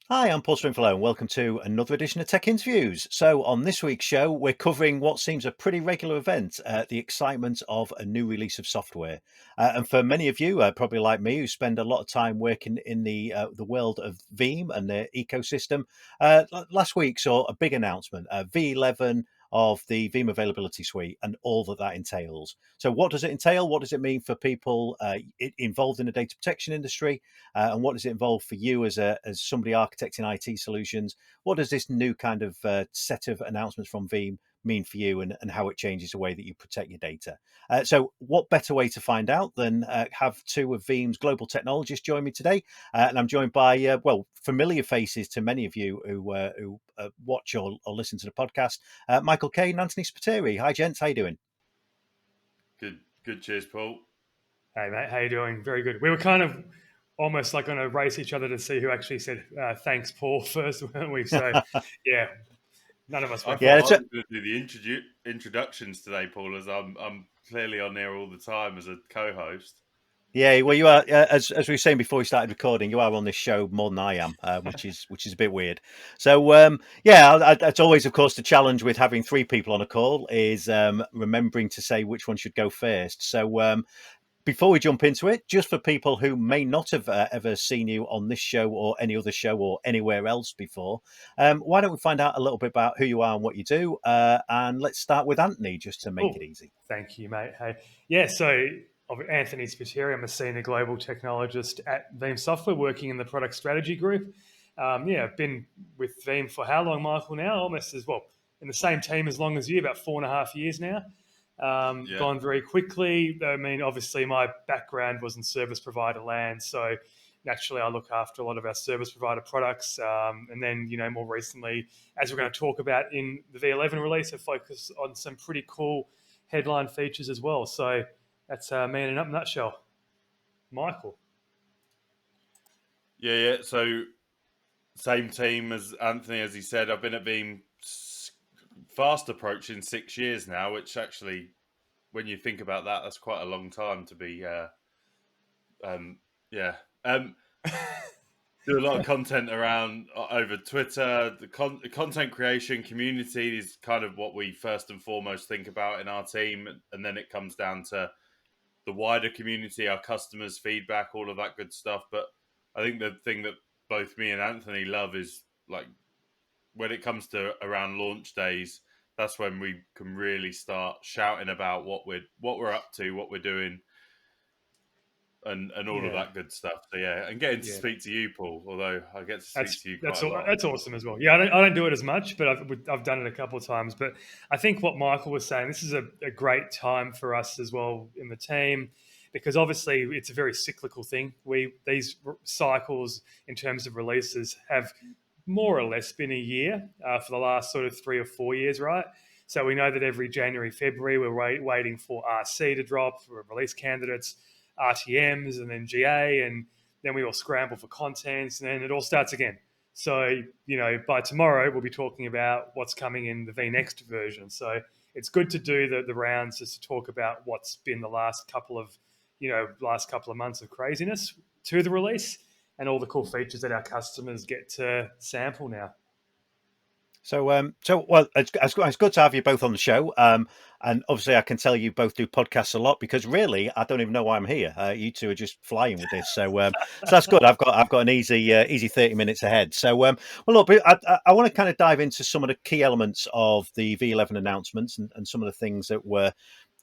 Hi, I'm Paul Stringfellow and welcome to another edition of Tech Interviews. So on this week's show, we're covering what seems a pretty regular event, the excitement of a new release of software. And for many of you, probably like me, who spend a lot of time working in the world of Veeam and their ecosystem, last week saw a big announcement, v11 of the Veeam Availability Suite and all that entails. So what does it entail? What does it mean for people involved in the data protection industry? And what does it involve for you as somebody architecting IT solutions? What does this new kind of set of announcements from Veeam mean for you, and how it changes the way that you protect your data? So what better way to find out than have two of Veeam's global technologists join me today? And I'm joined by, familiar faces to many of you who watch or listen to the podcast, Michael Cade and Anthony Spiteri. Hi, gents. How you doing? Good. Cheers, Paul. Hey, mate. How you doing? Very good. We were kind of almost like going to race each other to see who actually said thanks, Paul, first, weren't we? So, yeah, none of us went. I was going to do the introductions today, Paul, as I'm clearly on there all the time as a co-host. Yeah, well, you are, as we were saying before we started recording, you are on this show more than I am, which is a bit weird. So, that's always, of course, the challenge with having three people on a call is remembering to say which one should go first. So, before we jump into it, just for people who may not have ever seen you on this show or any other show or anywhere else before, why don't we find out a little bit about who you are and what you do? And let's start with Anthony, just to make it easy. Thank you, mate. Hey, yeah, so I'm Anthony Spiteri. I'm a Senior Global Technologist at Veeam Software, working in the Product Strategy Group. I've been with Veeam for how long, Michael, now? Almost as well, in the same team as long as you, about 4.5 years now. Gone very quickly. I mean, obviously my background was in service provider land, so naturally I look after a lot of our service provider products. And then, more recently, as we're going to talk about in the V11 release, I focus on some pretty cool headline features as well. So that's me in a nutshell. Michael. Yeah. So same team as Anthony, as he said. I've been at Veeam fast approaching 6 years now, which actually, when you think about that, that's quite a long time to be. Do a lot of content around over Twitter. The content creation community is kind of what we first and foremost think about in our team, and then it comes down to the wider community, our customers' feedback, all of that good stuff. But I think the thing that both me and Anthony love is, like, when it comes to around launch days, that's when we can really start shouting about what we're up to, what we're doing, and all of that good stuff. So and getting to speak to you, Paul. Although I get to speak to you quite a lot. That's awesome as well. Yeah, I don't do it as much, but I've done it a couple of times. But I think what Michael was saying, this is a great time for us as well in the team, because obviously it's a very cyclical thing. These cycles in terms of releases have more or less been a year for the last sort of 3 or 4 years, right? So we know that every January, February, we're waiting for RC to drop, for release candidates, RTMs, and then GA, and then we all scramble for content, and then it all starts again. So, by tomorrow, we'll be talking about what's coming in the vNext version. So it's good to do the rounds just to talk about what's been the last couple of months of craziness to the release, and all the cool features that our customers get to sample now. So, it's good to have you both on the show. And obviously, I can tell you both do podcasts a lot, because really, I don't even know why I'm here. You two are just flying with this, so that's good. I've got an easy 30 minutes ahead. So, look, I want to kind of dive into some of the key elements of the V11 announcements and some of the things that were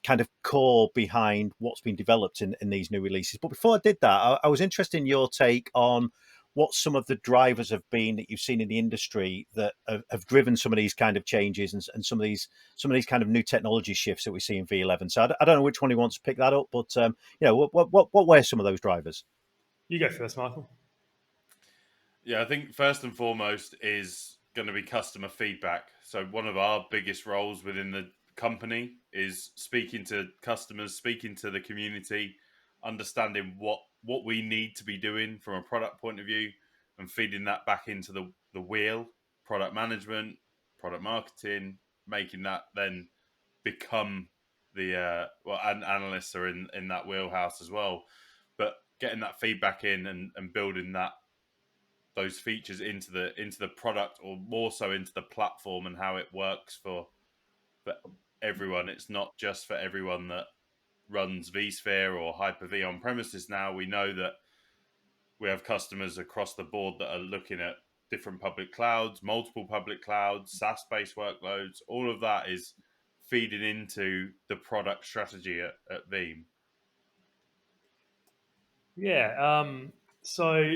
kind of core behind what's been developed in these new releases. But before I did that, I was interested in your take on what some of the drivers have been that you've seen in the industry that have driven some of these kind of changes and some of these kind of new technology shifts that we see in V11. So I don't know which one he wants to pick that up, but what were some of those drivers? You go first, Michael. Yeah, I think first and foremost is going to be customer feedback. So one of our biggest roles within the company is speaking to customers, speaking to the community, understanding what we need to be doing from a product point of view, and feeding that back into the wheel, product management, product marketing, making that then become the and analysts are in that wheelhouse as well. But getting that feedback in and building those features into the product, or more so into the platform and how it works for everyone. It's not just for everyone that runs vSphere or Hyper-V on premises now. We know that we have customers across the board that are looking at different public clouds, multiple public clouds, SaaS-based workloads. All of that is feeding into the product strategy at Veeam. Yeah. So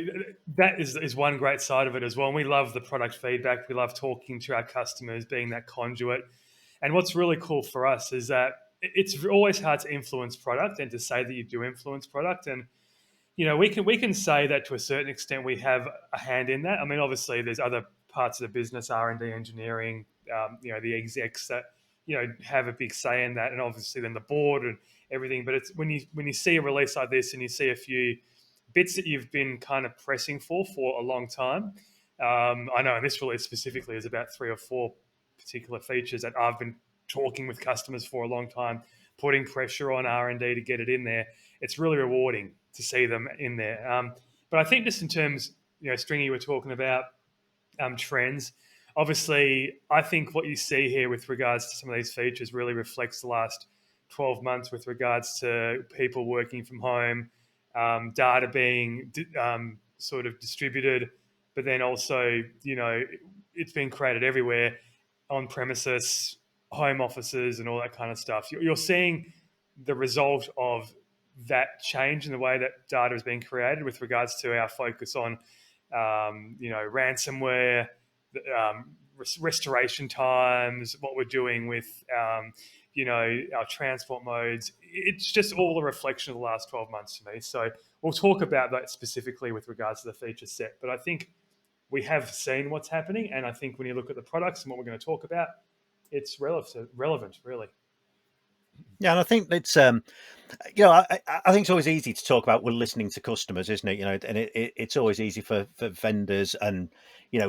that is one great side of it as well. And we love the product feedback. We love talking to our customers, being that conduit. And what's really cool for us is that it's always hard to influence product and to say that you do influence product. And we can say that to a certain extent we have a hand in that. I mean, obviously, there's other parts of the business, R&D, engineering, the execs that have a big say in that, and obviously then the board and everything. But it's when you see a release like this and you see a few bits that you've been kind of pressing for a long time. I know in this release specifically, there's about 3 or 4 particular features that I've been talking with customers for a long time, putting pressure on R&D to get it in there. It's really rewarding to see them in there. But I think just in terms, Stringy, you were talking about trends. Obviously, I think what you see here with regards to some of these features really reflects the last 12 months with regards to people working from home, data being sort of distributed, but then also, it's been created everywhere, on premises, home offices, and all that kind of stuff. You're seeing the result of that change in the way that data is being created with regards to our focus on, ransomware, restoration times, what we're doing with, our transport modes. It's just all a reflection of the last 12 months to me. So we'll talk about that specifically with regards to the feature set. But I think we have seen what's happening. And I think when you look at the products and what we're going to talk about, it's relevant, really. Yeah, and I think it's I think it's always easy to talk about we're listening to customers, isn't it? And it's always easy for vendors and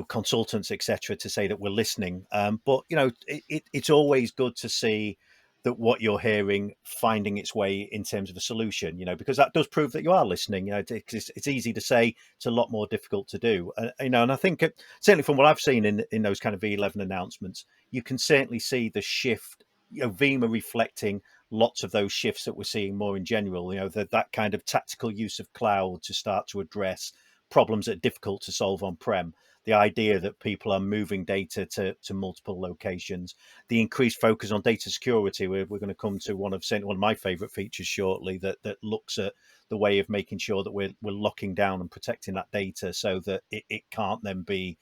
consultants, etc., to say that we're listening. But it's always good to see that what you're hearing finding its way in terms of a solution. Because that does prove that you are listening. It's easy to say, it's a lot more difficult to do. And I think certainly from what I've seen in those kind of V11 announcements, you can certainly see the shift. Veeam are reflecting lots of those shifts that we're seeing more in general, that kind of tactical use of cloud to start to address problems that are difficult to solve on-prem, the idea that people are moving data to multiple locations, the increased focus on data security. We're going to come to one of my favorite features shortly that looks at the way of making sure that we're locking down and protecting that data so that it can't then be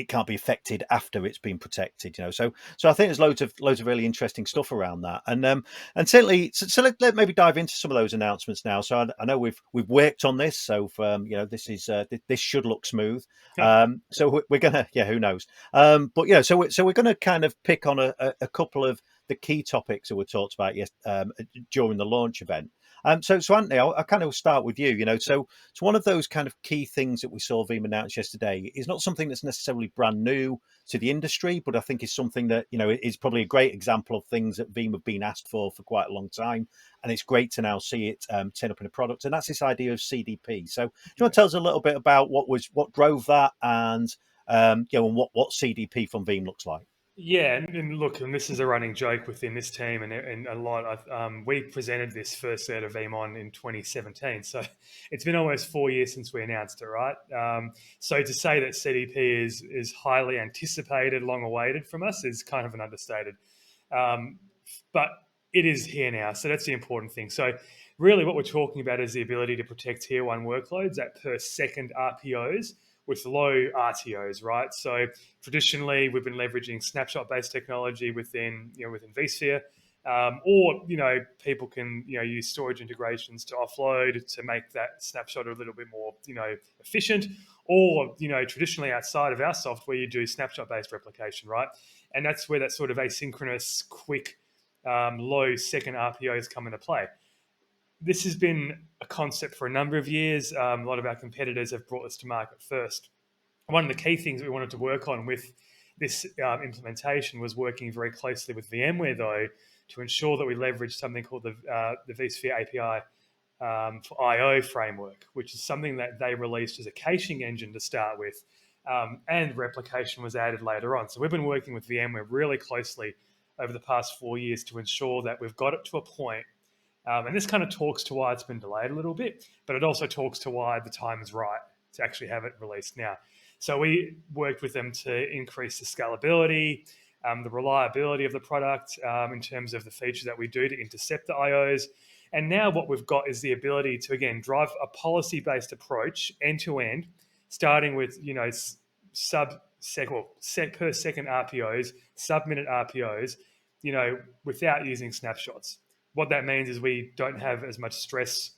affected after it's been protected. So I think there's loads of really interesting stuff around that, and certainly so let maybe dive into some of those announcements now. So I know we've worked on this, so this is this should look smooth. So we're gonna, who knows, but so we're gonna kind of pick on a couple of the key topics that were talked about during the launch event. So Anthony, I'll kind of start with you. So one of those kind of key things that we saw Veeam announce yesterday is not something that's necessarily brand new to the industry, but I think is something that is probably a great example of things that Veeam have been asked for quite a long time, and it's great to now see it turn up in a product. And that's this idea of CDP. So do you want to tell us a little bit about what drove that, and and what CDP from Veeam looks like? Yeah, and look, and this is a running joke within this team, and a lot. We presented this first set of Veeam in 2017, so it's been almost 4 years since we announced it, right? So to say that CDP is highly anticipated, long awaited from us is kind of an understated. But it is here now, so that's the important thing. So really, what we're talking about is the ability to protect tier one workloads at per second RPOs with low RTOs, right? So traditionally, we've been leveraging snapshot-based technology within vSphere, or people can use storage integrations to offload to make that snapshot a little bit more efficient. Or traditionally outside of our software, you do snapshot-based replication, right? And that's where that sort of asynchronous, quick, low second RPOs come into play. this has been a concept for a number of years. A lot of our competitors have brought this to market first. One of the key things that we wanted to work on with this implementation was working very closely with VMware, though, to ensure that we leverage something called the vSphere API for I/O framework, which is something that they released as a caching engine to start with, and replication was added later on. So we've been working with VMware really closely over the past 4 years to ensure that we've got it to a point. And this kind of talks to why it's been delayed a little bit, but it also talks to why the time is right to actually have it released now. So we worked with them to increase the scalability, the reliability of the product in terms of the features that we do to intercept the IOs. And now what we've got is the ability to, again, drive a policy-based approach end to end, starting with, per second RPOs, sub-minute RPOs, without using snapshots. What that means is we don't have as much stress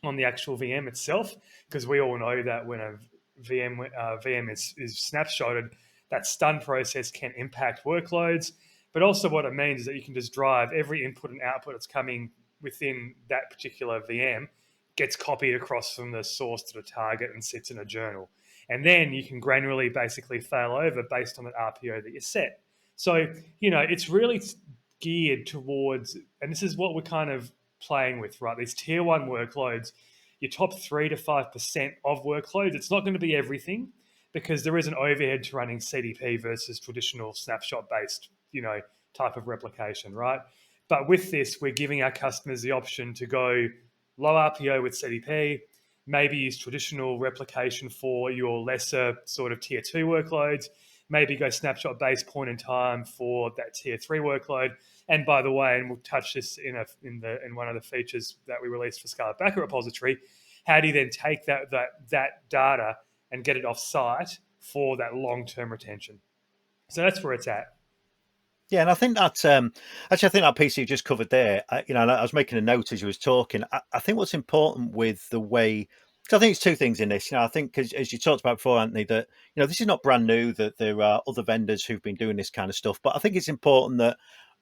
on the actual VM itself, because we all know that when a VM is snapshotted, that stun process can impact workloads. But also what it means is that you can just drive every input and output that's coming within that particular VM gets copied across from the source to the target and sits in a journal. And then you can granularly basically fail over based on the RPO that you set. So, it's really geared towards, and this is what we're kind of playing with, right? These tier one workloads, your top 3 to 5% of workloads, it's not going to be everything, because there is an overhead to running CDP versus traditional snapshot based, type of replication, right? But with this, we're giving our customers the option to go low RPO with CDP, maybe use traditional replication for your lesser sort of tier 2 workloads, maybe go snapshot based point in time for that tier 3 workload. And by the way, and we'll touch this in one of the features that we released for Scala Backup Repository, how do you then take that data and get it off site for that long-term retention? So that's where it's at. Yeah, and I think that actually, I think that piece you just covered there. I was making a note as you was talking. I think what's important with the way, because I think it's two things in this. I think, because as you talked about before, Anthony, that this is not brand new. That there are other vendors who've been doing this kind of stuff. But I think it's important that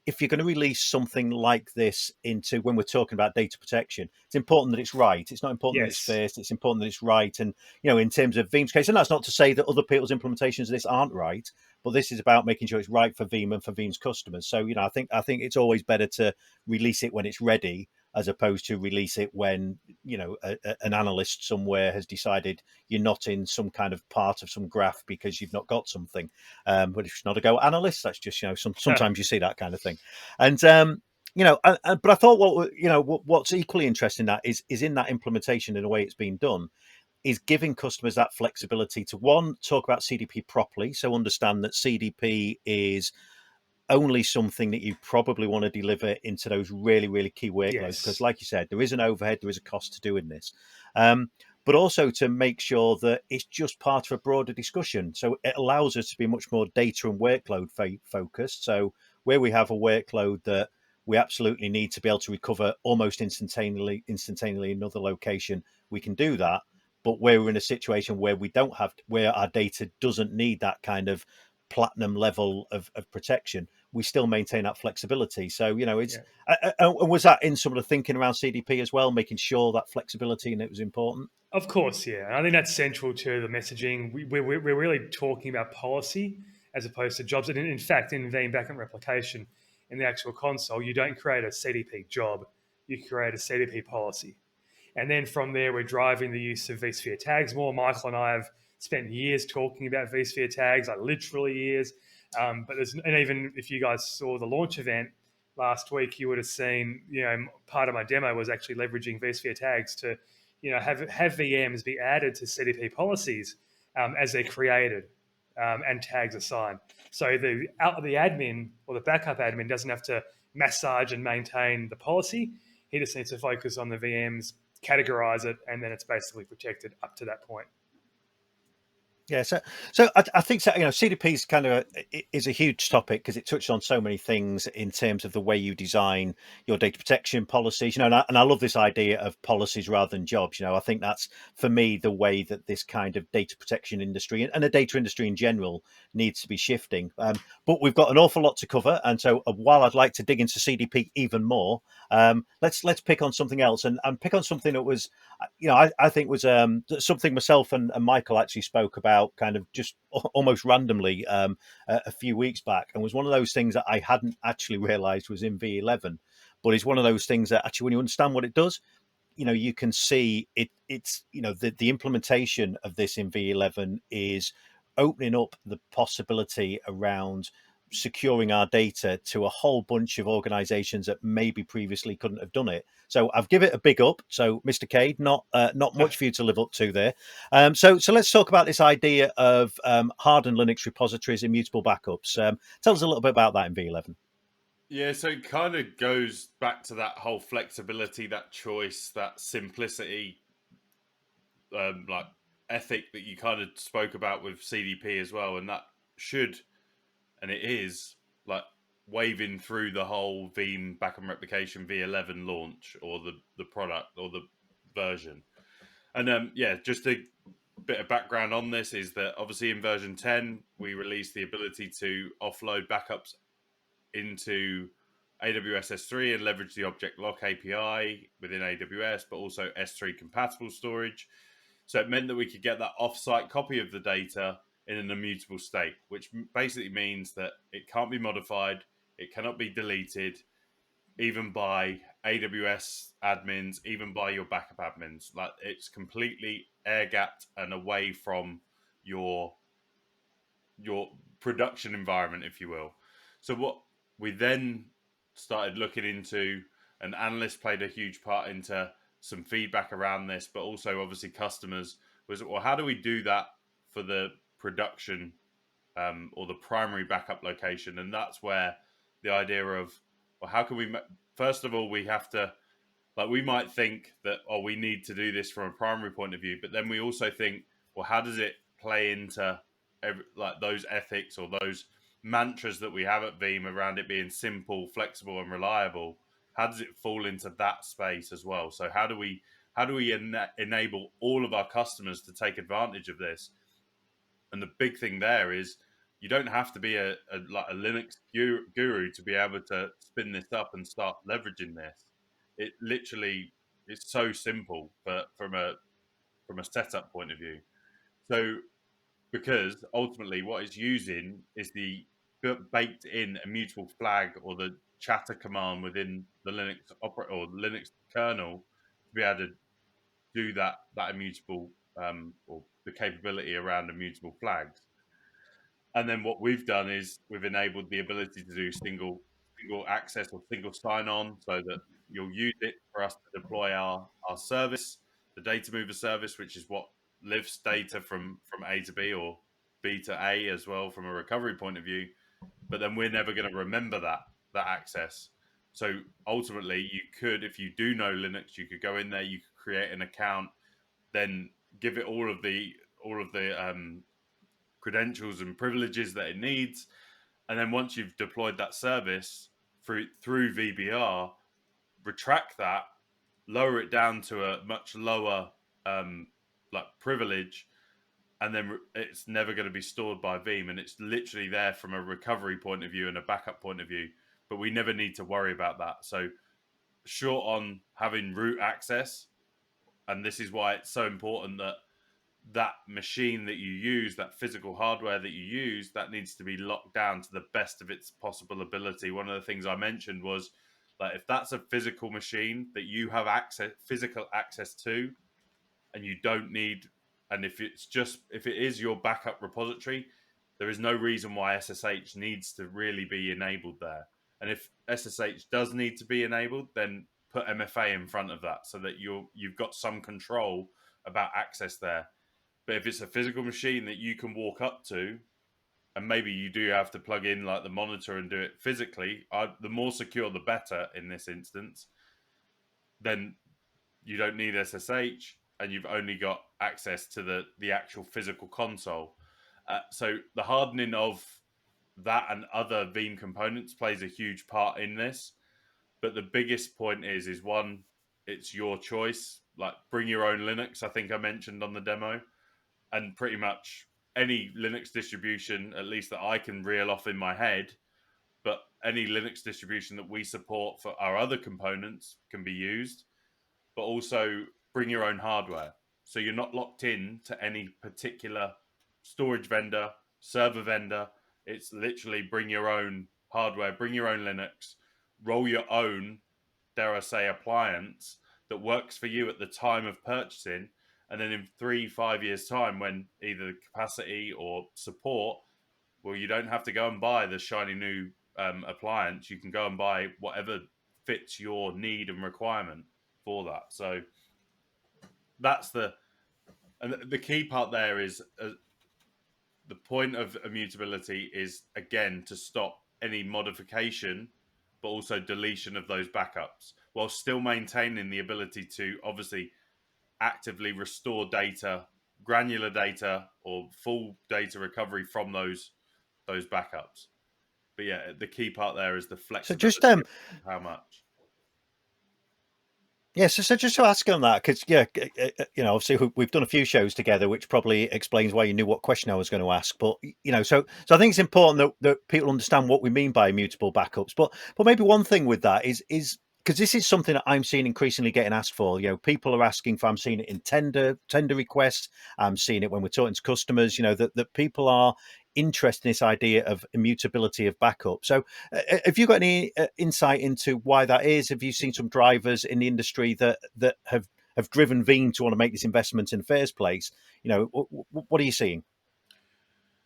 if you're going to release something like this into, when we're talking about data protection, it's important that it's right. It's not important that it's first. It's important that it's right. And in terms of Veeam's case, and that's not to say that other people's implementations of this aren't right, but this is about making sure it's right for Veeam and for Veeam's customers. So I think it's always better to release it when it's ready, as opposed to release it when an analyst somewhere has decided you're not in some kind of part of some graph because you've not got something. But if it's not a Go analyst, that's just sometimes you see that kind of thing. And but I thought what's equally interesting that is in that implementation, in the way it's been done, is giving customers that flexibility to, one, talk about CDP properly, so understand that CDP is only something that you probably want to deliver into those really, really key workloads, because like you said, there is an overhead, there is a cost to doing this. But also to make sure that it's just part of a broader discussion. So it allows us to be much more data and workload focused. So where we have a workload that we absolutely need to be able to recover almost instantaneously in another location, we can do that. But where we're in a situation where where our data doesn't need that kind of platinum level of protection, we still maintain that flexibility. So it's and was that in some of the thinking around CDP as well, making sure that flexibility and it was important? Of course, yeah. And I think that's central to the messaging. We're really talking about policy as opposed to jobs. And in fact, in Veeam Backup Replication, in the actual console, you don't create a CDP job, you create a CDP policy. And then from there, we're driving the use of vSphere tags more. Michael and I have spent years talking about vSphere tags, like literally years. And even if you guys saw the launch event last week, you would have seen, part of my demo was actually leveraging vSphere tags to, have VMs be added to CDP policies as they're created and tags assigned. So the admin or the backup admin doesn't have to massage and maintain the policy. He just needs to focus on the VMs, categorize it, and then it's basically protected up to that point. Yeah, so I think so. CDP is is a huge topic because it touched on so many things in terms of the way you design your data protection policies. And I love this idea of policies rather than jobs. I think that's for me the way that this kind of data protection industry and the data industry in general needs to be shifting. But we've got an awful lot to cover, and so while I'd like to dig into CDP even more, let's pick on something else and pick on something that was I think was something myself and Michael actually spoke about kind of just almost randomly a few weeks back, and was one of those things that I hadn't actually realised was in V11, but it's one of those things that actually when you understand what it does, you can see it's the implementation of this in V11 is opening up the possibility around securing our data to a whole bunch of organizations that maybe previously couldn't have done it. So I've given it a big up. So Mr. Cade, not much for you to live up to there. So let's talk about this idea of hardened Linux repositories, immutable backups. Tell us a little bit about that in V11. Yeah, so it kind of goes back to that whole flexibility, that choice, that simplicity, like ethic that you kind of spoke about with CDP as well, and that should, and it is, like waving through the whole Veeam backup replication V11 launch or the product or the version. And yeah, just a bit of background on this is that obviously in version 10 we released the ability to offload backups into AWS S3 and leverage the object lock API within AWS, but also S3 compatible storage. So it meant that we could get that offsite copy of the data in an immutable state, which basically means that it can't be modified, it cannot be deleted, even by AWS admins, even by your backup admins. Like it's completely air gapped and away from your your production environment, if you will. So what we then started looking into, and analysts played a huge part into some feedback around this, but also obviously customers was, well, how do we do that for the production or the primary backup location? And that's where the idea of, well, how can we, first of all, we have to, like, we might think that, oh, we need to do this from a primary point of view, but then we also think, well, how does it play into like those ethics or those mantras that we have at Veeam around it being simple, flexible, and reliable? How does it fall into that space as well? So how do we enable all of our customers to take advantage of this? And the big thing there is you don't have to be like a Linux guru to be able to spin this up and start leveraging this. It literally is so simple, but from a setup point of view. So because ultimately what it's using is the baked in immutable flag or the chatter command within the Linux or Linux kernel to be able to do that immutable or the capability around immutable flags. And then what we've done is we've enabled the ability to do single access or single sign on, so that you'll use it for us to deploy our service, the data mover service, which is what lifts data from A to B or B to A as well from a recovery point of view. But then we're never going to remember that access. So ultimately, you could, if you do know Linux, you could go in there, you could create an account, then give it all of the credentials and privileges that it needs, and then once you've deployed that service through VBR, retract that, lower it down to a much lower like privilege, and then it's never going to be stored by Veeam, and it's literally there from a recovery point of view and a backup point of view. But we never need to worry about that. So short on having root access, and this is why it's so important that that machine that you use, that physical hardware that you use, that needs to be locked down to the best of its possible ability. One of the things I mentioned was, like, if that's a physical machine that you have physical access to, and you don't need, and if it is your backup repository, there is no reason why SSH needs to really be enabled there. And if SSH does need to be enabled, then put MFA in front of that so that you've got some control about access there. But if it's a physical machine that you can walk up to, and maybe you do have to plug in like the monitor and do it physically, the more secure the better in this instance. Then you don't need SSH, and you've only got access to the actual physical console. So the hardening of that and other Veeam components plays a huge part in this. But the biggest point is one, it's your choice. Like, bring your own Linux, I think I mentioned on the demo, and pretty much any Linux distribution, at least that I can reel off in my head, but any Linux distribution that we support for our other components can be used. But also bring your own hardware. So you're not locked in to any particular storage vendor, server vendor. It's literally bring your own hardware, bring your own Linux, roll your own, dare I say, appliance that works for you at the time of purchasing. And then in 3-5 years' time, when either capacity or support, well, you don't have to go and buy the shiny new appliance. You can go and buy whatever fits your need and requirement for that. So that's the key part there is the point of immutability is, again, to stop any modification but also deletion of those backups, while still maintaining the ability to obviously actively restore data, granular data, or full data recovery from those backups. But yeah, the key part there is the So flexibility just of how much. yeah, so just to ask on that, because obviously we've done a few shows together, which probably explains why you knew what question I was going to ask. But so I think it's important that people understand what we mean by immutable backups. But maybe one thing with that is because this is something that I'm seeing increasingly getting asked for. People are asking for. I'm seeing it in tender requests. I'm seeing it when we're talking to customers. That people are interested in this idea of immutability of backup. So have you got any insight into why that is? Have you seen some drivers in the industry that have driven Veeam to want to make this investment in the first place? What are you seeing?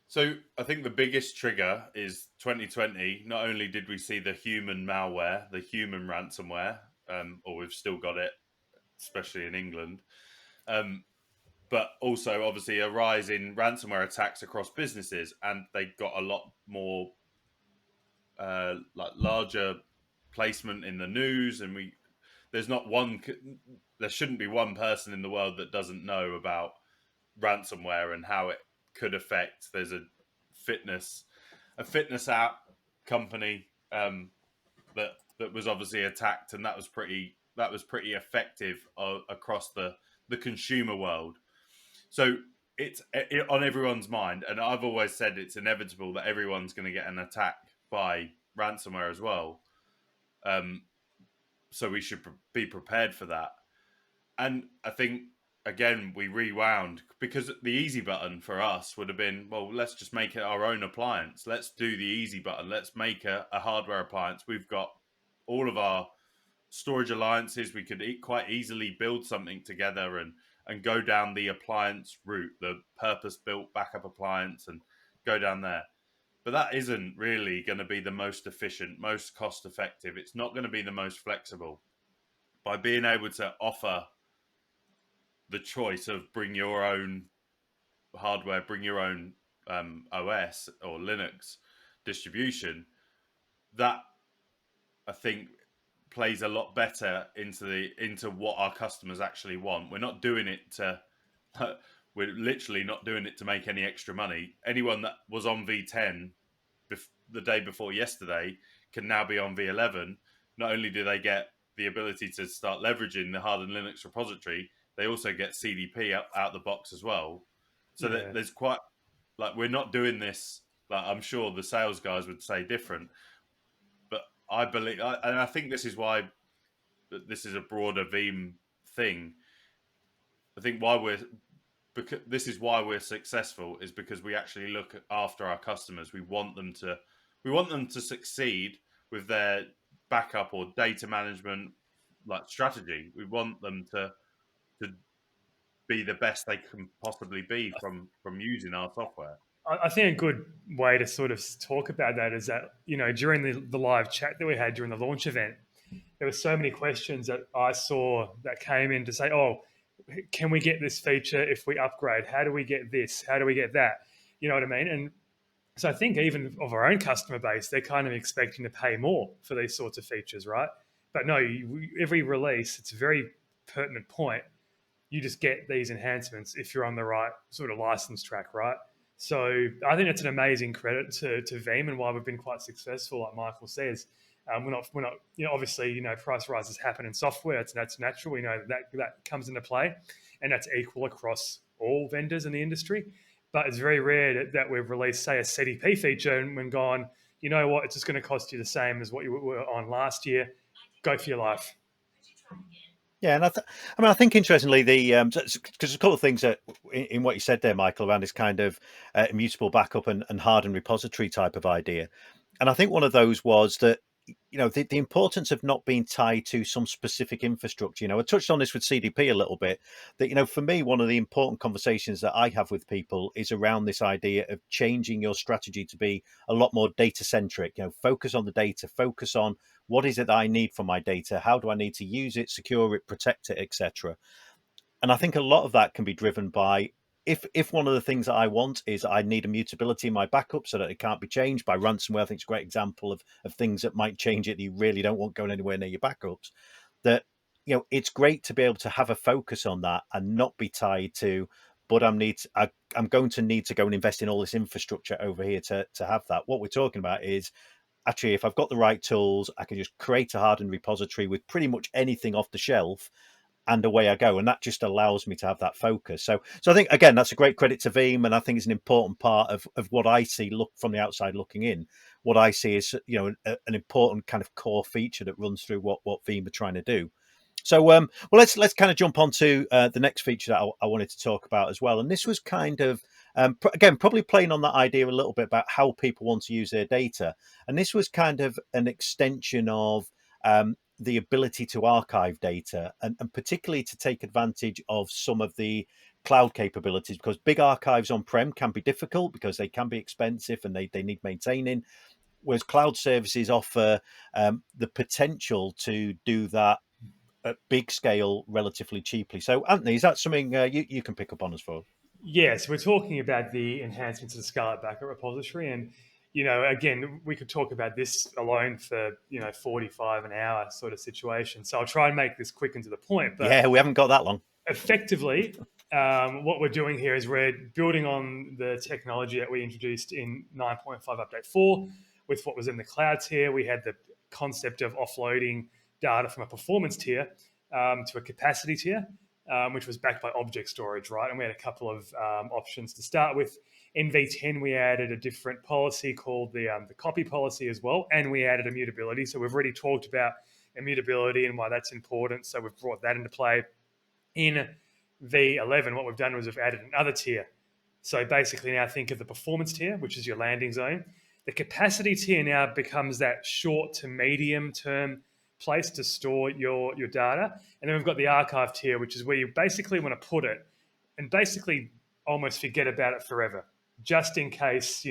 So I think the biggest trigger is 2020. Not only did we see the human malware, the human ransomware, or we've still got it, especially in England, but also obviously a rise in ransomware attacks across businesses, and they got a lot more like larger placement in the news. And there's not one, there shouldn't be one person in the world that doesn't know about ransomware and how it could affect. There's a fitness app company that was obviously attacked, and that was pretty effective across the consumer world. So it's on everyone's mind, and I've always said it's inevitable that everyone's going to get an attack by ransomware as well. So we should be prepared for that. And I think, again, we rewound, because the easy button for us would have been, well, let's just make it our own appliance. Let's do the easy button. Let's make a hardware appliance. We've got all of our storage alliances. We could quite easily build something together and go down the appliance route, the purpose-built backup appliance, and go down there. But that isn't really going to be the most efficient, most cost-effective. It's not going to be the most flexible. By being able to offer the choice of bring your own hardware, bring your own OS or Linux distribution, that I think plays a lot better into what our customers actually want. We're not doing it to we're literally not doing it to make any extra money. Anyone that was on V10 the day before yesterday can now be on V11. Not only do they get the ability to start leveraging the hardened Linux repository, they also get CDP out the box as well. So that there's quite, like, we're not doing this, like, I'm sure the sales guys would say different, but I believe, and I think this is why this is a broader Veeam thing. I think because this is why we're successful, is because we actually look after our customers. We want them to succeed with their backup or data management like strategy. We want them to be the best they can possibly be from using our software. I think a good way to sort of talk about that is that, during the live chat that we had during the launch event, there were so many questions that I saw that came in to say, oh, can we get this feature if we upgrade? How do we get this? How do we get that? You know what I mean? And so I think even of our own customer base, they're kind of expecting to pay more for these sorts of features, right? But no, every release, it's a very pertinent point. you just get these enhancements if you're on the right sort of license track, right? So I think it's an amazing credit to Veeam and why we've been quite successful, like Michael says. We're not, obviously, price rises happen in software. That's natural. We know that comes into play, and that's equal across all vendors in the industry. But it's very rare that we've released, say, a CDP feature and gone, you know what, it's just going to cost you the same as what you were on last year. Go for your life. Yeah, and I think interestingly, because there's a couple of things that in what you said there, Michael, around this kind of immutable backup and hardened repository type of idea, and I think one of those was that the importance of not being tied to some specific infrastructure. I touched on this with CDP a little bit. That for me, one of the important conversations that I have with people is around this idea of changing your strategy to be a lot more data centric. Focus on the data, focus on what is it that I need from my data, how do I need to use it, secure it, protect it, etc. And I think a lot of that can be driven by if one of the things that I want is I need immutability in my backup so that it can't be changed by ransomware. I think it's a great example of things that might change it that you really don't want going anywhere near your backups. That it's great to be able to have a focus on that and not be tied to, but I'm going to need to go and invest in all this infrastructure over here to have that. What we're talking about is actually, if I've got the right tools, I can just create a hardened repository with pretty much anything off the shelf, and away I go. And that just allows me to have that focus. So I think, again, that's a great credit to Veeam. And I think it's an important part of what I see look from the outside looking in. What I see is, an important kind of core feature that runs through what Veeam are trying to do. So, well, let's kind of jump on to the next feature that I wanted to talk about as well. And this was kind of, again, probably playing on that idea a little bit about how people want to use their data. And this was kind of an extension of the ability to archive data and particularly to take advantage of some of the cloud capabilities, because big archives on-prem can be difficult because they can be expensive and they need maintaining, whereas cloud services offer the potential to do that at big scale relatively cheaply. So, Anthony, is that something you can pick up on as well? Yes, we're talking about the enhancements to the Scarlet Backup repository. And, again, we could talk about this alone for, 45 an hour sort of situation. So I'll try and make this quick and to the point. But Yeah, we haven't got that long. effectively, what we're doing here is we're building on the technology that we introduced in 9.5 Update 4 with what was in the cloud tier. We had the concept of offloading data from a performance tier to a capacity tier, which was backed by object storage, right? And we had a couple of options to start with. In V10, we added a different policy called the copy policy as well, and we added immutability. So we've already talked about immutability and why that's important. So we've brought that into play. In V11, what we've done was we've added another tier. So basically now think of the performance tier, which is your landing zone. The capacity tier now becomes that short to medium term place to store your data. And then we've got the archive tier, which is where you basically want to put it and basically almost forget about it forever, just in case,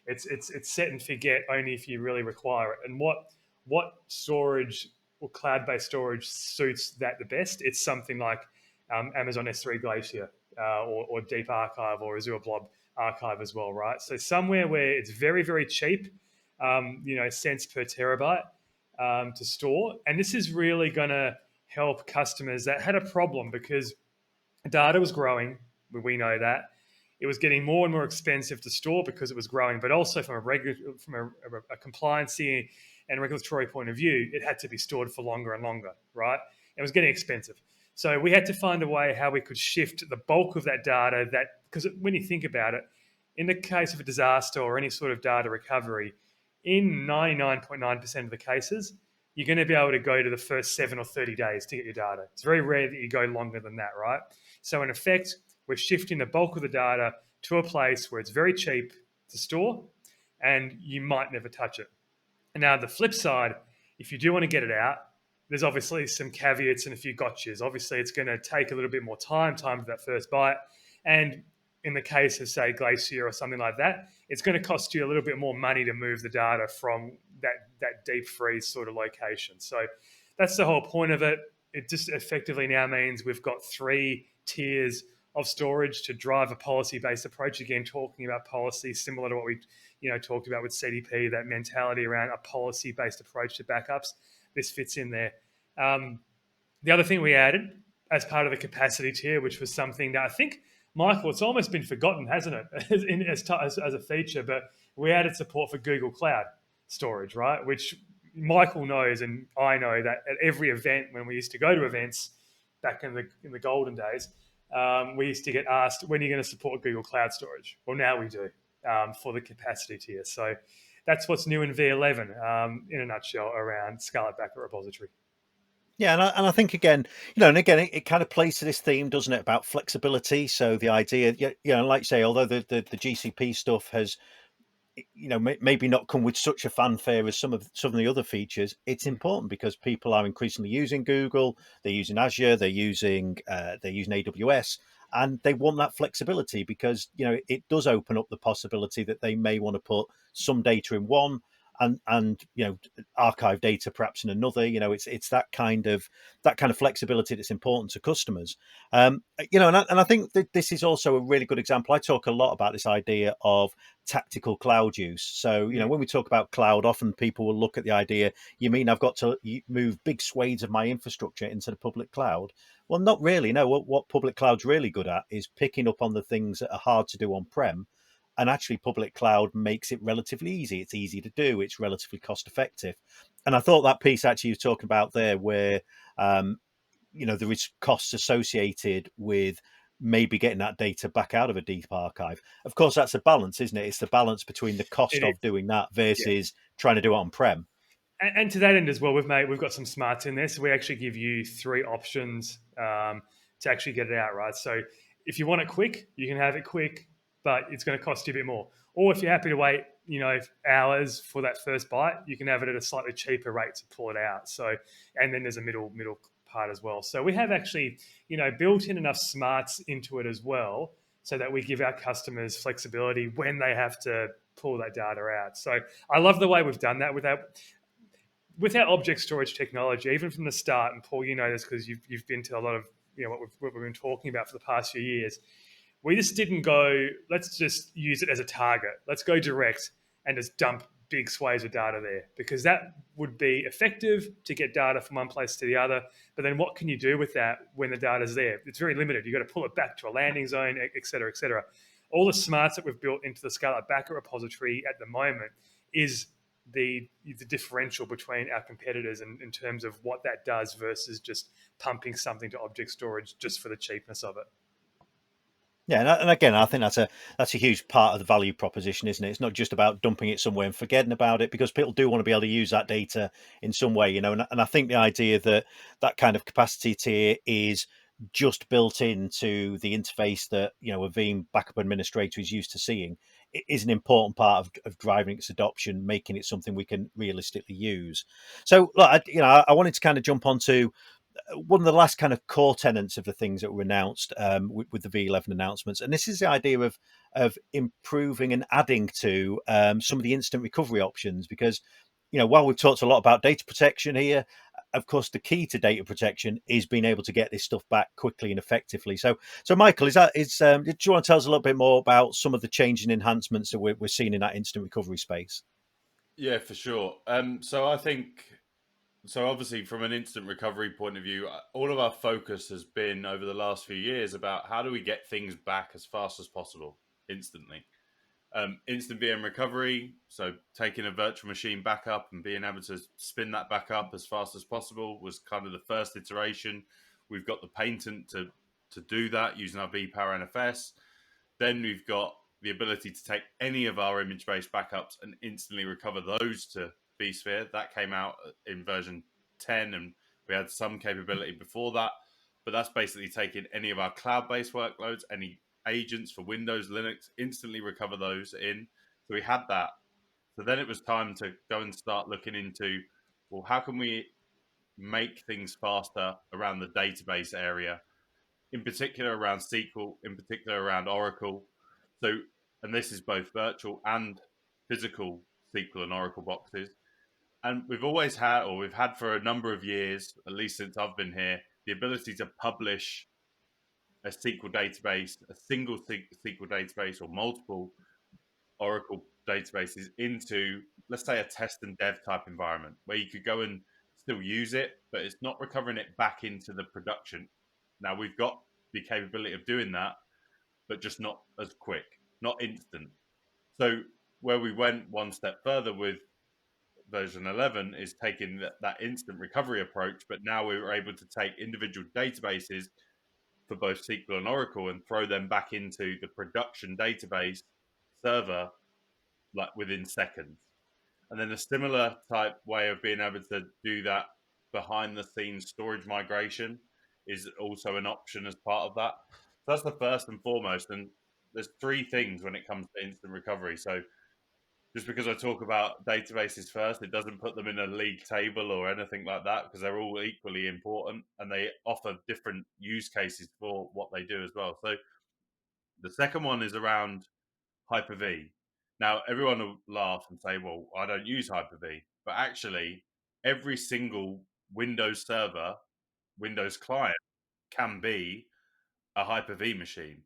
it's set and forget only if you really require it. And what storage or cloud-based storage suits that the best? It's something like Amazon S3 Glacier or Deep Archive or Azure Blob Archive as well, right? So somewhere where it's very, very cheap, cents per terabyte to store. And this is really going to help customers that had a problem because data was growing. We know that. It was getting more and more expensive to store because it was growing, but also from a compliancy and regulatory point of view, it had to be stored for longer and longer, right? It was getting expensive. So we had to find a way how we could shift the bulk of that data because when you think about it, in the case of a disaster or any sort of data recovery, in 99.9% of the cases, you're going to be able to go to the first 7 or 30 days to get your data. It's very rare that you go longer than that, right? So in effect, we're shifting the bulk of the data to a place where it's very cheap to store and you might never touch it. And now the flip side, if you do want to get it out, there's obviously some caveats and a few gotchas. Obviously, it's going to take a little bit more time for that first byte. And in the case of, say, Glacier or something like that, it's going to cost you a little bit more money to move the data from that deep freeze sort of location. So that's the whole point of it. It just effectively now means we've got 3 tiers of storage to drive a policy-based approach. Again, talking about policy, similar to what we talked about with CDP, that mentality around a policy-based approach to backups. This fits in there. The other thing we added as part of the capacity tier, which was something that I think, Michael, it's almost been forgotten, hasn't it, as a feature, but we added support for Google Cloud storage, right? Which Michael knows, and I know that at every event, when we used to go to events back in the golden days, we used to get asked, when are you going to support Google Cloud storage? Well, now we do, for the capacity tier. So that's what's new in V11, in a nutshell, around Scarlet Backup Repository. Yeah, and I think again, and again, it kind of plays to this theme, doesn't it, about flexibility? So the idea, like you say, although the GCP stuff has, maybe not come with such a fanfare as some of the other features, it's important because people are increasingly using Google, they're using Azure, they're using AWS, and they want that flexibility because it does open up the possibility that they may want to put some data in one and archive data perhaps in another. It's that kind of flexibility that's important to customers. And I think that this is also a really good example. I talk a lot about this idea of tactical cloud use. So, when we talk about cloud, often people will look at the idea, you mean I've got to move big swathes of my infrastructure into the public cloud? Well, not really. No, what public cloud's really good at is picking up on the things that are hard to do on-prem. And actually, public cloud makes it relatively easy. It's easy to do. It's relatively cost effective. And I thought that piece actually you were talking about there, where there is costs associated with maybe getting that data back out of a deep archive. Of course, that's a balance, isn't it? It's the balance between the cost It is. of doing that Yeah. versus trying to do it on prem. And to that end as well, we've got some smarts in there. So we actually give you 3 options to actually get it out, right? So if you want it quick, you can have it quick, but it's going to cost you a bit more. Or if you're happy to wait, hours for that first byte, you can have it at a slightly cheaper rate to pull it out. So, and then there's a middle part as well. So we have actually, built in enough smarts into it as well, so that we give our customers flexibility when they have to pull that data out. So I love the way we've done that with our object storage technology, even from the start. And Paul, you know this because you've been to a lot of what we've been talking about for the past few years. We just didn't go, let's just use it as a target. Let's go direct and just dump big swathes of data there, because that would be effective to get data from one place to the other. But then what can you do with that when the data's there? It's very limited. You've got to pull it back to a landing zone, et cetera, et cetera. All the smarts that we've built into the Scarlet Backup repository at the moment is the differential between our competitors in terms of what that does versus just pumping something to object storage just for the cheapness of it. Yeah, and again, I think that's a huge part of the value proposition, isn't it? It's not just about dumping it somewhere and forgetting about it, because people do want to be able to use that data in some way, And I think the idea that kind of capacity tier is just built into the interface that a Veeam backup administrator is used to seeing is an important part of driving its adoption, making it something we can realistically use. So, look, I wanted to kind of jump onto one of the last kind of core tenets of the things that were announced with the V11 announcements, and this is the idea of improving and adding to some of the instant recovery options. Because while we've talked a lot about data protection here, of course the key to data protection is being able to get this stuff back quickly and effectively. So Michael, do you want to tell us a little bit more about some of the change and enhancements that we're seeing in that instant recovery space? Yeah, for sure. So obviously, from an instant recovery point of view, all of our focus has been over the last few years about how do we get things back as fast as possible, instantly. Instant VM recovery, so taking a virtual machine backup and being able to spin that back up as fast as possible, was kind of the first iteration. We've got the patent to do that using our vPower NFS. Then we've got the ability to take any of our image-based backups and instantly recover those to vSphere. That came out in version 10, and we had some capability before that. But that's basically taking any of our cloud-based workloads, any agents for Windows, Linux, instantly recover those in. So we had that. So then it was time to go and start looking into, well, how can we make things faster around the database area, in particular around SQL, in particular around Oracle. So, and this is both virtual and physical SQL and Oracle boxes. And we've had for a number of years, at least since I've been here, the ability to publish a SQL database, a single SQL database, or multiple Oracle databases into, let's say, a test and dev type environment where you could go and still use it, but it's not recovering it back into the production Now we've got the capability of doing that, but just not as quick, not instant. So where we went one step further with version 11 is taking that instant recovery approach, but now we were able to take individual databases for both SQL and Oracle and throw them back into the production database server like within seconds. And then a similar type way of being able to do that behind the scenes storage migration is also an option as part of that. So that's the first and foremost. And there's three things when it comes to instant recovery. So just because I talk about databases first, it doesn't put them in a league table or anything like that, because they're all equally important and they offer different use cases for what they do as well. So the second one is around Hyper-V. Now, everyone will laugh and say, well, I don't use Hyper-V. But actually, every single Windows server, Windows client can be a Hyper-V machine.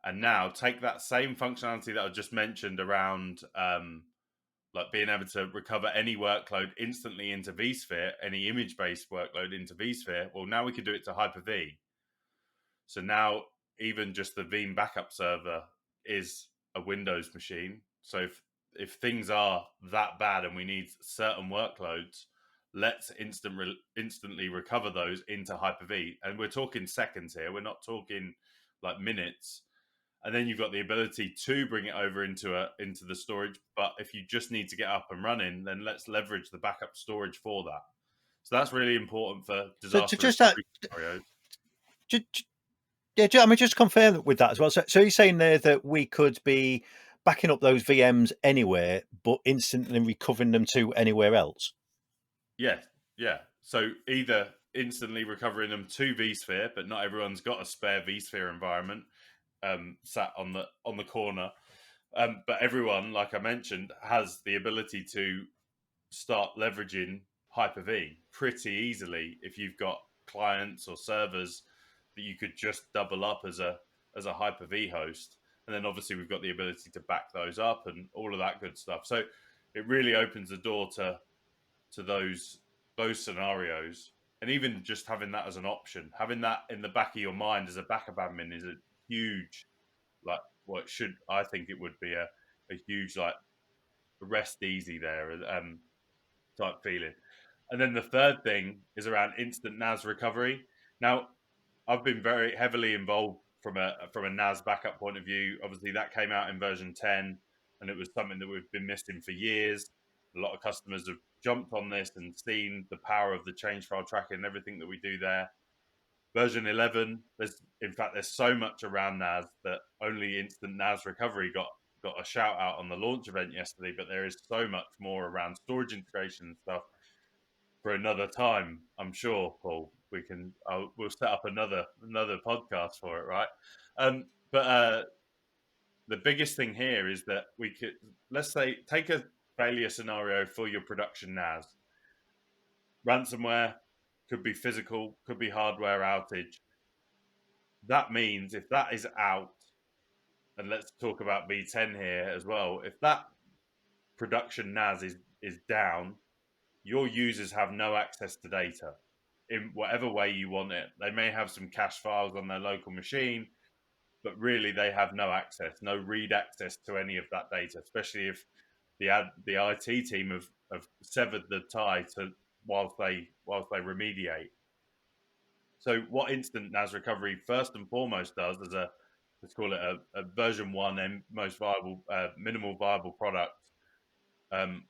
And now take that same functionality that I just mentioned around like being able to recover any workload instantly into vSphere, any image-based workload into vSphere. Well, now we can do it to Hyper-V. So now even just the Veeam backup server is a Windows machine. So if things are that bad and we need certain workloads, let's instantly recover those into Hyper-V. And we're talking seconds here. We're not talking like minutes. And then you've got the ability to bring it over into the storage. But if you just need to get up and running, then let's leverage the backup storage for that. So that's really important for So disaster just recovery scenarios. Yeah, I mean, just confirm with that as well. So you're saying there that we could be backing up those VMs anywhere, but instantly recovering them to anywhere else? Yeah, yeah. So either instantly recovering them to vSphere, but not everyone's got a spare vSphere environment sat on the corner. But everyone, like I mentioned, has the ability to start leveraging Hyper-V pretty easily if you've got clients or servers that you could just double up as a Hyper-V host. And then obviously we've got the ability to back those up and all of that good stuff. So it really opens the door to those scenarios. And even just having that as an option, having that in the back of your mind as a backup admin is a huge, like, well, it should, I think it would be a huge, like, rest easy there type feeling. And then the third thing is around instant NAS recovery. Now, I've been very heavily involved from a NAS backup point of view. Obviously, that came out in version 10, and it was something that we've been missing for years. A lot of customers have jumped on this and seen the power of the change file tracking and everything that we do there. Version 11, there's so much around NAS that only instant NAS recovery got a shout out on the launch event yesterday, but there is so much more around storage integration and stuff for another time. I'm sure, Paul, we'll set up another podcast for it, right? But the biggest thing here is that we could, let's say, take a failure scenario for your production NAS. Ransomware could be physical, could be hardware outage. That means if that is out, and let's talk about V10 here as well, if that production NAS is down, your users have no access to data in whatever way you want it. They may have some cache files on their local machine, but really they have no access, no read access to any of that data, especially if the IT team have severed the tie to whilst they remediate. So what instant NAS recovery first and foremost does as let's call it a version 1 and most viable minimal viable product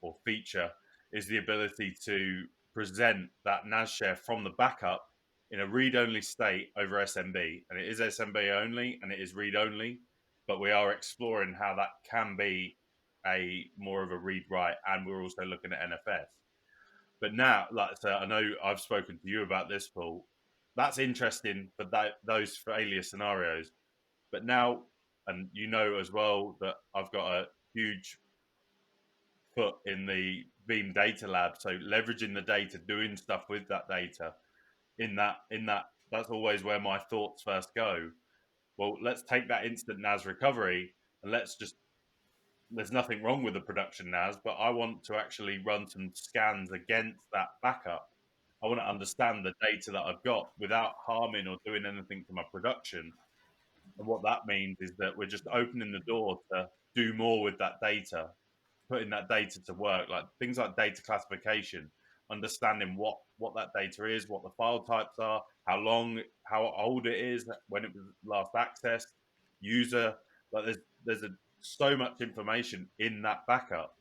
or feature is the ability to present that NAS share from the backup in a read-only state over SMB. And it is SMB only and it is read-only, but we are exploring how that can be a more of a read-write, and we're also looking at NFS. But now, like I said, I know I've spoken to you about this, Paul. That's interesting for those failure scenarios. But now, and you know as well that I've got a huge foot in the Veeam data lab, so leveraging the data, doing stuff with that data. In that, that's always where my thoughts first go. Well, let's take that instant NAS recovery and there's nothing wrong with the production NAS, but I want to actually run some scans against that backup. I want to understand the data that I've got without harming or doing anything to my production. And what that means is that we're just opening the door to do more with that data, putting that data to work, like things like data classification, understanding what that data is, what the file types are, how old it is, when it was last accessed, user. Like so much information in that backup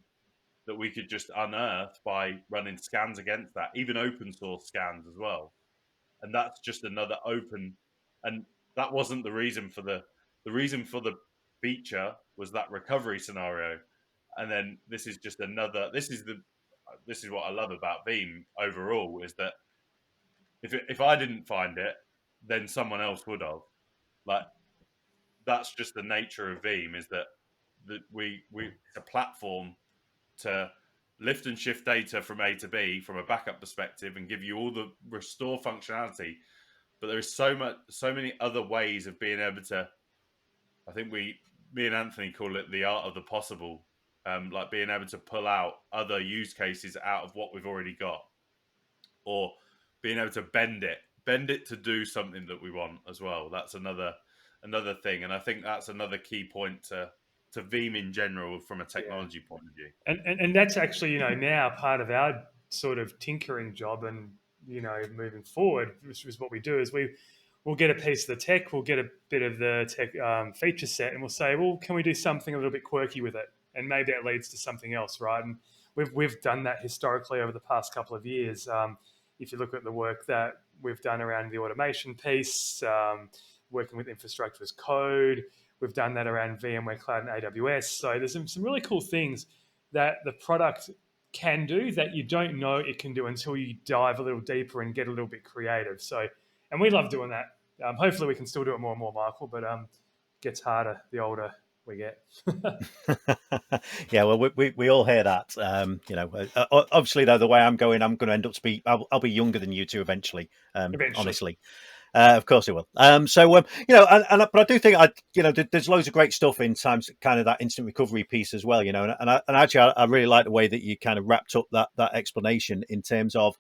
that we could just unearth by running scans against that, even open source scans as well. And that's just another open. And that wasn't the reason for the reason for the feature was that recovery scenario. And then this is just another. This is what I love about Veeam overall is that if I didn't find it, then someone else would have. Like that's just the nature of Veeam is that we it's a platform to lift and shift data from A to B from a backup perspective and give you all the restore functionality. But there is so many other ways of being able to. I think me and Anthony call it the art of the possible, like being able to pull out other use cases out of what we've already got, or being able to bend it to do something that we want as well. That's another thing, and I think that's another key point to Veeam in general from a technology point of view. And that's actually now part of our sort of tinkering job, and moving forward, which is what we do is we'll get a piece of the tech, we'll get a bit of the tech feature set, and we'll say, well, can we do something a little bit quirky with it, and maybe that leads to something else, right? And we've done that historically over the past couple of years. If you look at the work that we've done around the automation piece, working with infrastructure as code. We've done that around VMware Cloud and AWS. So there's some really cool things that the product can do that you don't know it can do until you dive a little deeper and get a little bit creative. So, and we love doing that. Hopefully we can still do it more and more, Michael, but it gets harder the older we get. Yeah, well, we all hear that. Obviously, though, the way I'm going to end up to be, I'll be younger than you two eventually. Honestly. Of course it will. But I do think there's loads of great stuff in times, kind of that instant recovery piece as well. And actually, I really like the way that you kind of wrapped up that explanation in terms of,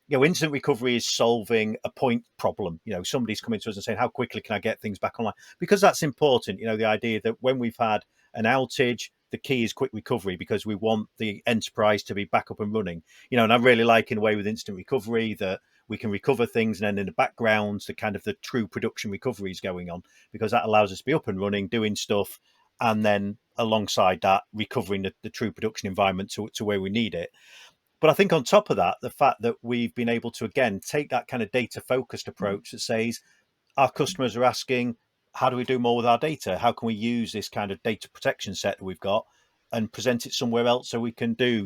instant recovery is solving a point problem. Somebody's coming to us and saying, how quickly can I get things back online? Because that's important. The idea that when we've had an outage, the key is quick recovery because we want the enterprise to be back up and running. And I really like in a way with instant recovery that we can recover things, and then in the background, the true production recovery is going on because that allows us to be up and running, doing stuff, and then alongside that, recovering the true production environment to where we need it. But I think on top of that, the fact that we've been able to, again, take that kind of data focused approach that says our customers are asking, how do we do more with our data? How can we use this kind of data protection set that we've got and present it somewhere else so we can do,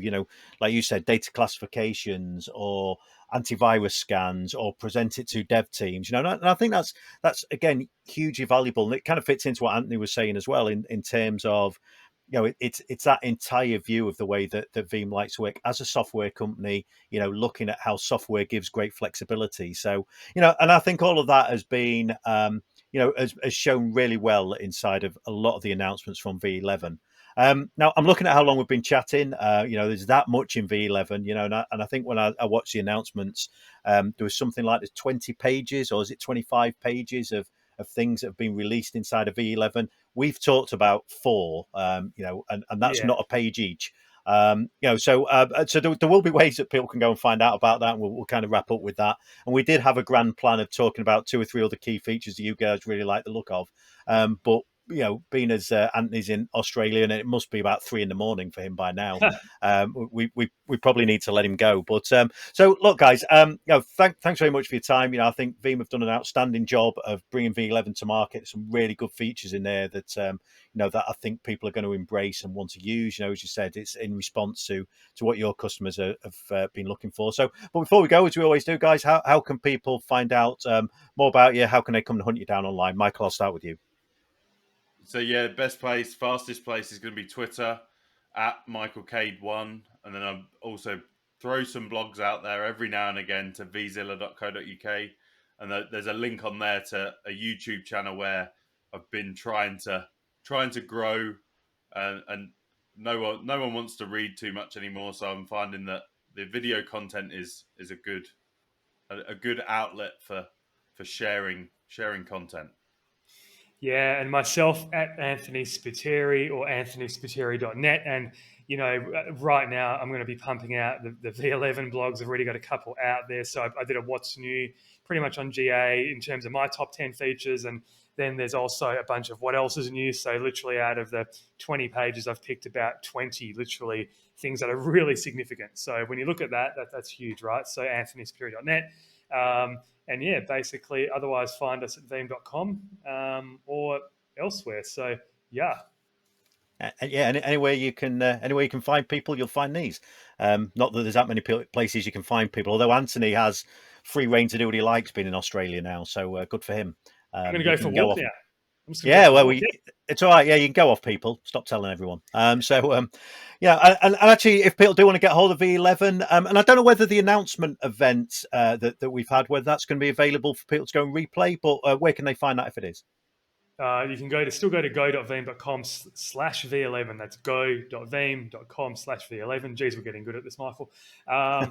like you said, data classifications or antivirus scans or present it to dev teams, and I think that's again hugely valuable, and it kind of fits into what Anthony was saying as well in terms of it's that entire view of the way that Veeam likes to work as a software company, looking at how software gives great flexibility. So, and I think all of that has been, has shown really well inside of a lot of the announcements from V11. Now I'm looking at how long we've been chatting. There's that much in V11, and I think when I watched the announcements, there was something like there's 20 pages or is it 25 pages of things that have been released inside of V11. We've talked about 4, and that's not a page each. So there will be ways that people can go and find out about that, and we'll kind of wrap up with that. And we did have a grand plan of talking about 2 or 3 other key features that you guys really like the look of. But being as Anthony's in Australia, and it must be about 3 a.m. for him by now, we probably need to let him go. But so look, guys, thanks very much for your time. I think Veeam have done an outstanding job of bringing V11 to market. Some really good features in there that that I think people are going to embrace and want to use. As you said, it's in response to what your customers have been looking for. So, but before we go, as we always do, guys, how can people find out more about you? How can they come and hunt you down online? Michael, I'll start with you. So fastest place is going to be Twitter at MichaelCade1, and then I'll also throw some blogs out there every now and again to vzilla.co.uk, and there's a link on there to a YouTube channel where I've been trying to grow, and no one wants to read too much anymore, so I'm finding that the video content is a good a good outlet for sharing content. Yeah, and myself at Anthony Spiteri or anthonyspiteri.net. And, right now I'm going to be pumping out the V11 blogs. I've already got a couple out there. So I did a what's new pretty much on GA in terms of my top 10 features. And then there's also a bunch of what else is new. So literally out of the 20 pages, I've picked about 20 literally things that are really significant. So when you look at that's huge, right? So anthonyspiteri.net. And yeah, basically, otherwise find us at veeam.com or elsewhere. So yeah. Yeah, anywhere you can find people, you'll find these. Not that there's that many places you can find people, although Anthony has free reign to do what he likes being in Australia now, so good for him. I'm going to go for a walk now. Yeah, well, it's all right. Yeah, you can go off, people. Stop telling everyone. Yeah, and actually, if people do want to get hold of V11, and I don't know whether the announcement event that we've had, whether that's going to be available for people to go and replay, but where can they find that if it is? You can go to go.veeam.com/V11. That's go.veeam.com/V11. Geez, we're getting good at this, Michael. Yeah,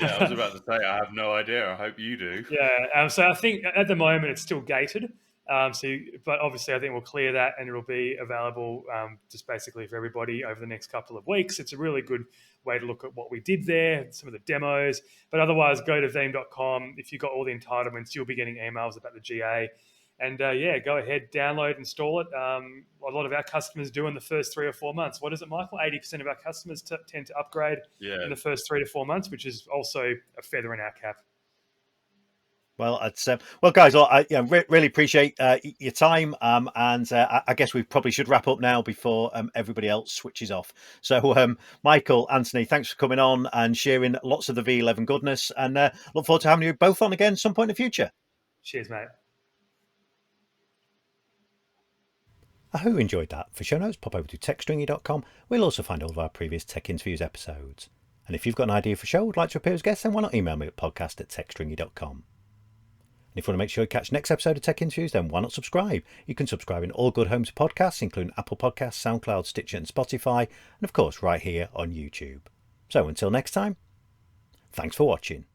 I was about to say, I have no idea. I hope you do. Yeah. So I think at the moment it's still gated. But obviously I think we'll clear that and it'll be available just basically for everybody over the next couple of weeks. It's a really good way to look at what we did there, some of the demos. But otherwise, go to veeam.com. If you've got all the entitlements, you'll be getting emails about the GA. And go ahead, download, install it. A lot of our customers do in the first 3 or 4 months. What is it, Michael? 80% of our customers tend to upgrade in the first 3 to 4 months, which is also a feather in our cap. Well, well, guys, I really appreciate your time, and I guess we probably should wrap up now before everybody else switches off. So, Michael, Anthony, thanks for coming on and sharing lots of the V11 goodness, and look forward to having you both on again some point in the future. Cheers, mate. I hope you enjoyed that. For show notes, pop over to techstringy.com. We'll also find all of our previous Tech Interviews episodes. And if you've got an idea for a show or would like to appear as a guest, then why not email me at podcast@techstringy.com. And if you want to make sure you catch next episode of Tech Interviews, then why not subscribe? You can subscribe in all good homes of podcasts, including Apple Podcasts, SoundCloud, Stitcher and Spotify, and of course right here on YouTube. So until next time, thanks for watching.